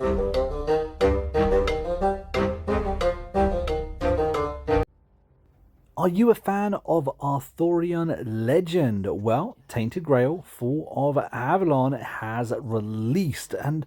Are you a fan of Arthurian legend? Well, Tainted Grail, Fall of Avalon has released, and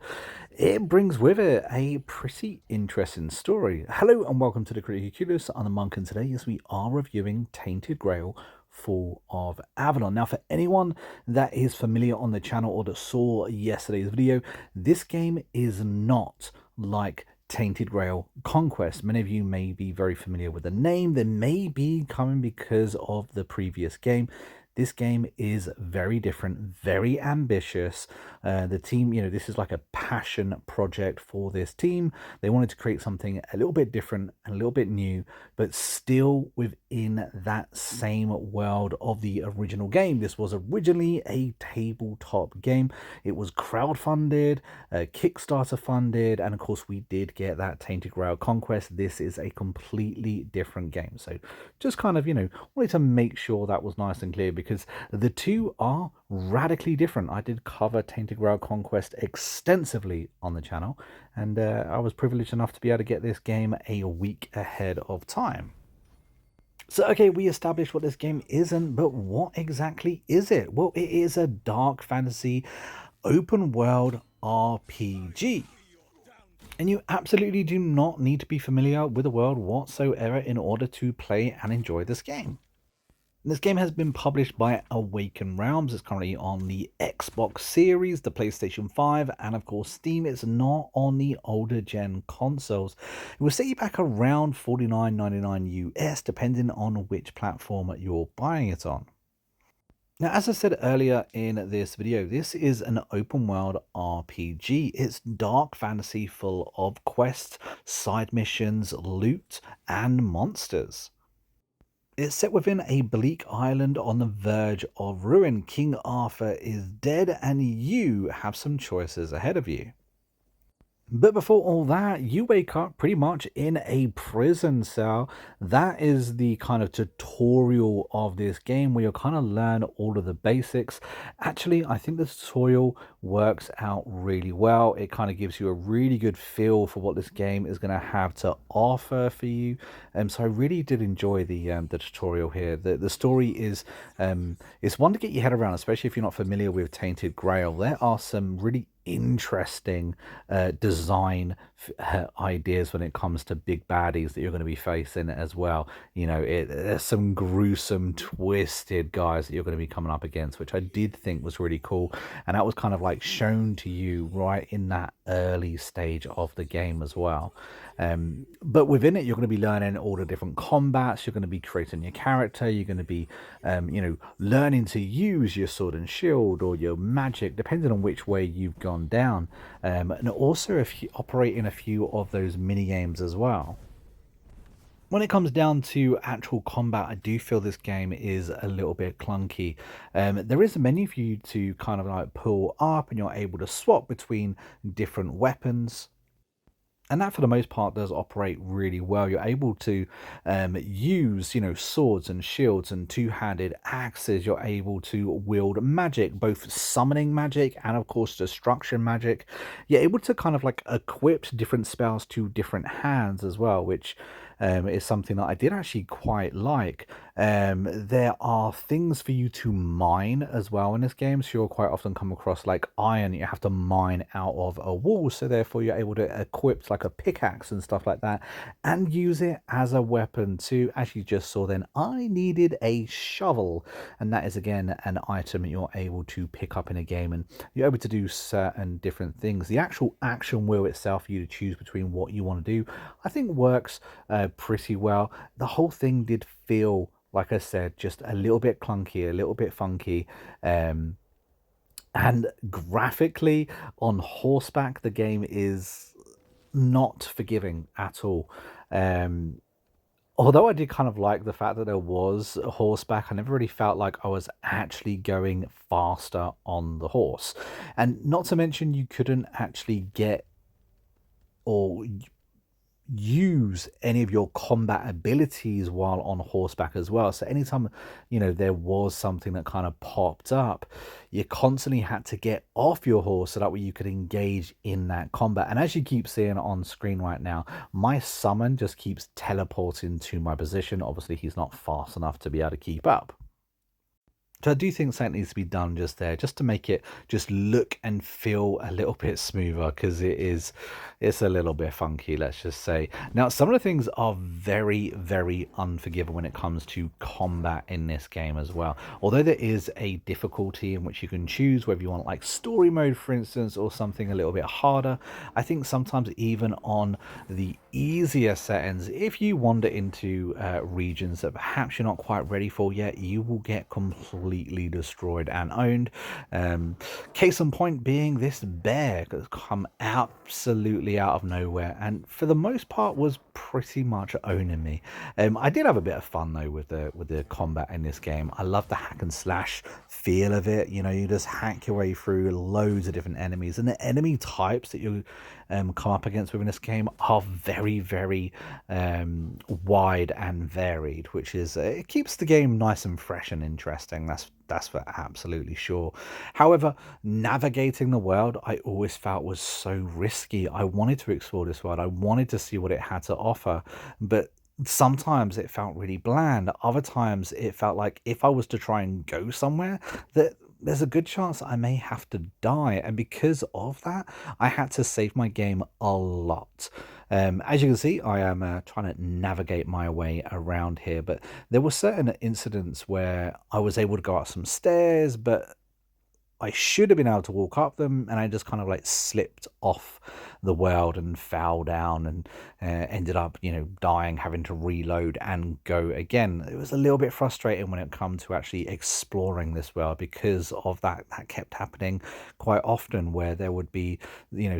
it brings with it a pretty interesting story. Hello and welcome to the Criticulus. I'm the Monk, and today, yes, we are reviewing Tainted Grail, Fall of Avalon. Now, for anyone that is familiar on the channel or that saw yesterday's video, this game is not like Tainted Grail Conquest. Many of you may be very familiar with the name. They may be coming because of the previous game. This game is very different, very ambitious. The team, this is like a passion project for this team. They wanted to create something a little bit different and a little bit new, but still within that same world of the original game. This was originally a tabletop game. It was crowdfunded, Kickstarter funded, and of course we did get that Tainted Grail Conquest. This is a completely different game. So just kind of, wanted to make sure that was nice and clear, because the two are radically different. I did cover Tainted Grail Conquest extensively on the channel, and I was privileged enough to be able to get this game a week ahead of time. So, okay, we established what this game isn't, but what exactly is it? Well, it is a dark fantasy open world RPG. And you absolutely do not need to be familiar with the world whatsoever in order to play and enjoy this game. This game has been published by Awaken Realms. It's currently on the Xbox Series, the PlayStation 5, and of course Steam. It's not on the older gen consoles. It will set you back around $49.99 US, depending on which platform you're buying it on. Now, as I said earlier in this video, this is an open world RPG. It's dark fantasy full of quests, side missions, loot, and monsters. It's set within a bleak island on the verge of ruin. King Arthur is dead, and you have some choices ahead of you. But before all that, you wake up pretty much in a prison cell. That is the kind of tutorial of this game, where you'll kind of learn all of the basics. Actually, I think the tutorial works out really well. It kind of gives you a really good feel for what this game is going to have to offer for you. So I really did enjoy the tutorial here. The story is it's one to get your head around, especially if you're not familiar with Tainted Grail. There are some really interesting design ideas when it comes to big baddies that you're going to be facing as well. There's some gruesome, twisted guys that you're going to be coming up against, which I did think was really cool, and that was kind of like shown to you right in that early stage of the game as well. But within it, you're going to be learning all the different combats. You're going to be creating your character. You're going to be learning to use your sword and shield or your magic, depending on which way you've gone down, and also if you operate in a few of those mini games as well. When it comes down to actual combat, I do feel this game is a little bit clunky. There is a menu for you to kind of like pull up, and you're able to swap between different weapons. And that, for the most part, does operate really well. You're able to use, swords and shields and two-handed axes. You're able to wield magic, both summoning magic and, of course, destruction magic. You're able to kind of like equip different spells to different hands as well, which is something that I did actually quite like. There are things for you to mine as well in this game, so you'll quite often come across like iron you have to mine out of a wall, so therefore you're able to equip like a pickaxe and stuff like that and use it as a weapon too. As you just saw then, I needed a shovel, and that is again an item you're able to pick up in a game, and you're able to do certain different things. The actual action wheel itself for you to choose between what you want to do, I think works pretty well. The whole thing did feel, like I said, just a little bit clunky, a little bit funky. And graphically, on horseback, the game is not forgiving at all. Although I did kind of like the fact that there was a horseback, I never really felt like I was actually going faster on the horse. And not to mention, you couldn't actually get, or use any of your combat abilities while on horseback as well. So anytime, there was something that kind of popped up, you constantly had to get off your horse so that way you could engage in that combat. And as you keep seeing on screen right now, my summon just keeps teleporting to my position. Obviously, he's not fast enough to be able to keep up. So I do think something needs to be done just there, just to make it just look and feel a little bit smoother, because it's a little bit funky, let's just say. Now, some of the things are very, very unforgiving when it comes to combat in this game as well. Although there is a difficulty in which you can choose whether you want like story mode, for instance, or something a little bit harder, I think sometimes even on the easier settings, if you wander into regions that perhaps you're not quite ready for yet, you will get completely destroyed and owned. Case in point being this bear has come absolutely out of nowhere, and for the most part was pretty much owning me. I did have a bit of fun though with the combat in this game. I love the hack and slash feel of it. You just hack your way through loads of different enemies, and the enemy types that you come up against within this game are very, very wide and varied, which is it keeps the game nice and fresh and interesting. That's for absolutely sure. However, navigating the world I always felt was so risky. I wanted to explore this world. I wanted to see what it had to offer, but sometimes it felt really bland. Other times it felt like if I was to try and go somewhere, that there's a good chance that I may have to die. And because of that, I had to save my game a lot. As you can see, I am trying to navigate my way around here, but there were certain incidents where I was able to go up some stairs, but I should have been able to walk up them, and I just kind of like slipped off the world and fell down, and ended up, dying, having to reload and go again. It was a little bit frustrating when it come to actually exploring this world, because of that. That kept happening quite often, where there would be,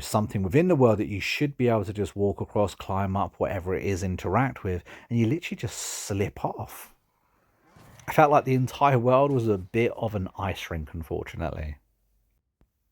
something within the world that you should be able to just walk across, climb up, whatever it is, interact with, and you literally just slip off. I felt like the entire world was a bit of an ice rink, unfortunately.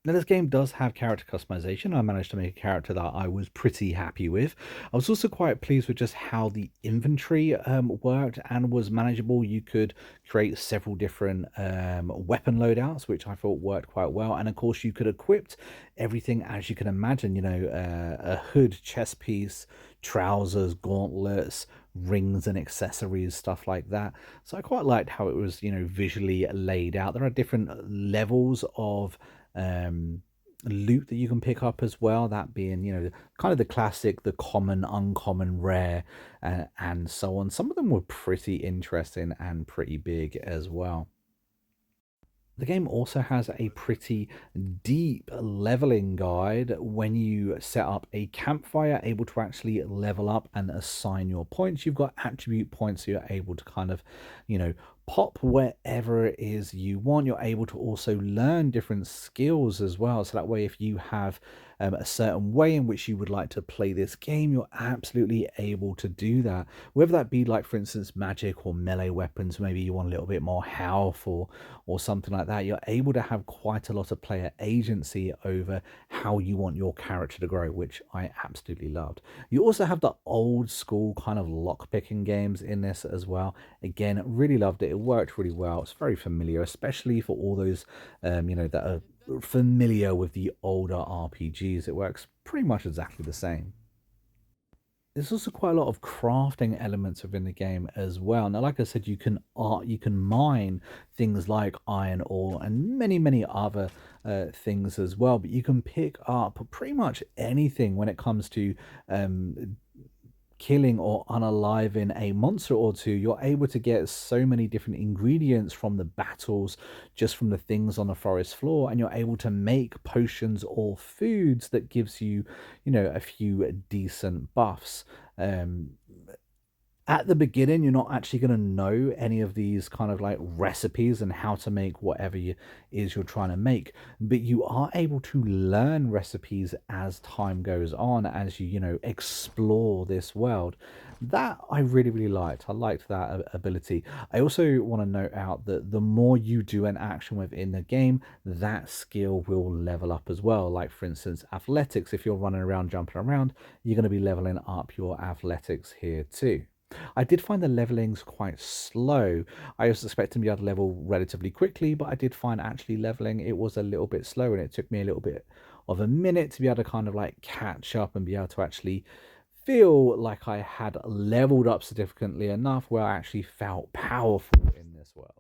Now, this game does have character customization. I managed to make a character that I was pretty happy with. I was also quite pleased with just how the inventory worked and was manageable. You could create several different weapon loadouts, which I thought worked quite well. And of course, you could equip everything as you can imagine, a hood, chest piece, trousers, gauntlets, rings and accessories, stuff like that. So I quite liked how it was, visually laid out. There are different levels of loot that you can pick up as well, that being, kind of the classic, the common, uncommon, rare, and so on. Some of them were pretty interesting and pretty big as well. The game also has a pretty deep leveling guide. When you set up a campfire, able to actually level up and assign your points. You've got attribute points, so you're able to kind of, pop wherever it is you want. You're able to also learn different skills as well. So that way, if you have a certain way in which you would like to play this game, you're absolutely able to do that. Whether that be like, for instance, magic or melee weapons, maybe you want a little bit more health or something like that, you're able to have quite a lot of player agency over how you want your character to grow, which I absolutely loved. You also have the old school kind of lockpicking games in this as well. Again, really loved it. It worked really well. It's very familiar, especially for all those that are familiar with the older RPGs. It works pretty much exactly the same. There's also quite a lot of crafting elements within the game as well. Now, like I said, you can mine things like iron ore and many other things as well. But you can pick up pretty much anything when it comes to killing or unaliving a monster or two. You're able to get so many different ingredients from the battles, just from the things on the forest floor, and you're able to make potions or foods that gives you, a few decent buffs. At the beginning, you're not actually going to know any of these kind of like recipes and how to make whatever is you're trying to make, but you are able to learn recipes as time goes on, as you know, explore this world. That I really, really liked. I liked that ability. I also want to note out that the more you do an action within the game, that skill will level up as well. Like for instance, athletics, if you're running around, jumping around, you're going to be leveling up your athletics here too. I did find the levelings quite slow. I was expecting to be able to level relatively quickly, but I did find actually leveling it was a little bit slow, and it took me a little bit of a minute to be able to kind of like catch up and be able to actually feel like I had leveled up significantly enough where I actually felt powerful in this world.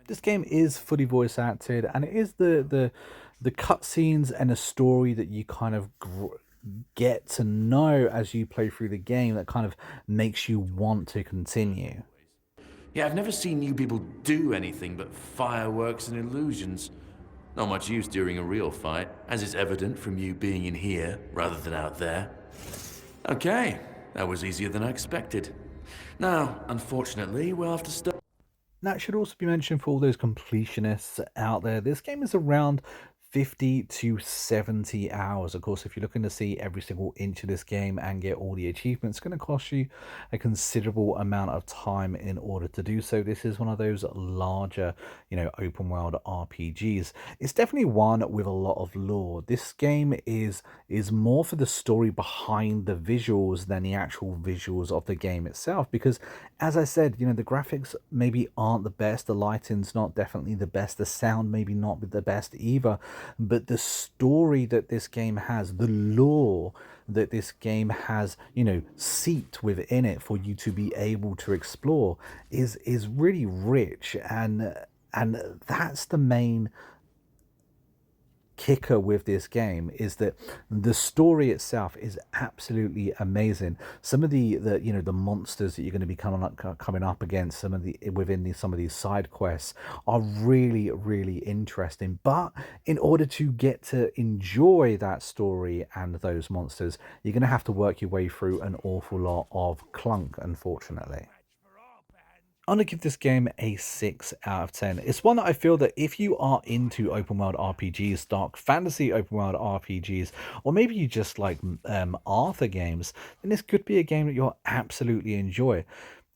This game is fully voice acted, and it is the cutscenes and the story that you kind of get to know as you play through the game that kind of makes you want to continue. Yeah, I've never seen you people do anything but fireworks and illusions. Not much use during a real fight, as is evident from you being in here rather than out there. Okay, that was easier than I expected. Now, unfortunately, we'll have to start. That should also be mentioned for all those completionists out there. This game is around 50 to 70 hours. Of course, if you're looking to see every single inch of this game and get all the achievements, it's going to cost you a considerable amount of time in order to do so. This is one of those larger, you know, open world RPGs. It's definitely one with a lot of lore. This game is more for the story behind the visuals than the actual visuals of the game itself, because as I said, you know, the graphics maybe aren't the best, the lighting's not definitely the best, the sound maybe not the best either, but the story that this game has, the lore that this game has, you know, seeped within it for you to be able to explore is really rich, and that's the main kicker with this game, is that the story itself is absolutely amazing. Some of the you know, the monsters that you're going to be coming up against, some of the within some of these side quests are really, really interesting. But in order to get to enjoy that story and those monsters, you're going to have to work your way through an awful lot of clunk, unfortunately. I'm going to give this game a 6 out of 10. It's one that I feel that if you are into open world RPGs, dark fantasy open world RPGs, or maybe you just like Arthur games, then this could be a game that you'll absolutely enjoy.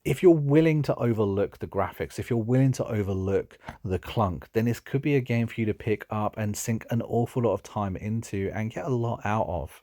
If you're willing to overlook the graphics, if you're willing to overlook the clunk, then this could be a game for you to pick up and sink an awful lot of time into and get a lot out of.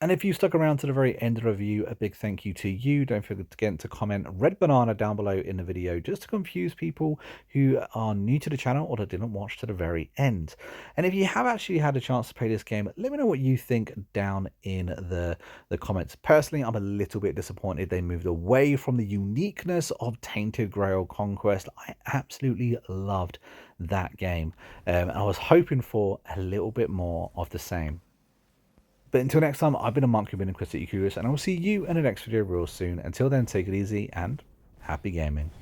And if you stuck around to the very end of the review, a big thank you to you. Don't forget to comment red banana down below in the video, just to confuse people who are new to the channel or that didn't watch to the very end. And if you have actually had a chance to play this game, let me know what you think down in the comments. Personally, I'm a little bit disappointed they moved away from the uniqueness of Tainted Grail Conquest. I absolutely loved that game. I was hoping for a little bit more of the same. But until next time, I've been a monk, you've been a Curious, and I will see you in the next video real soon. Until then, take it easy and happy gaming.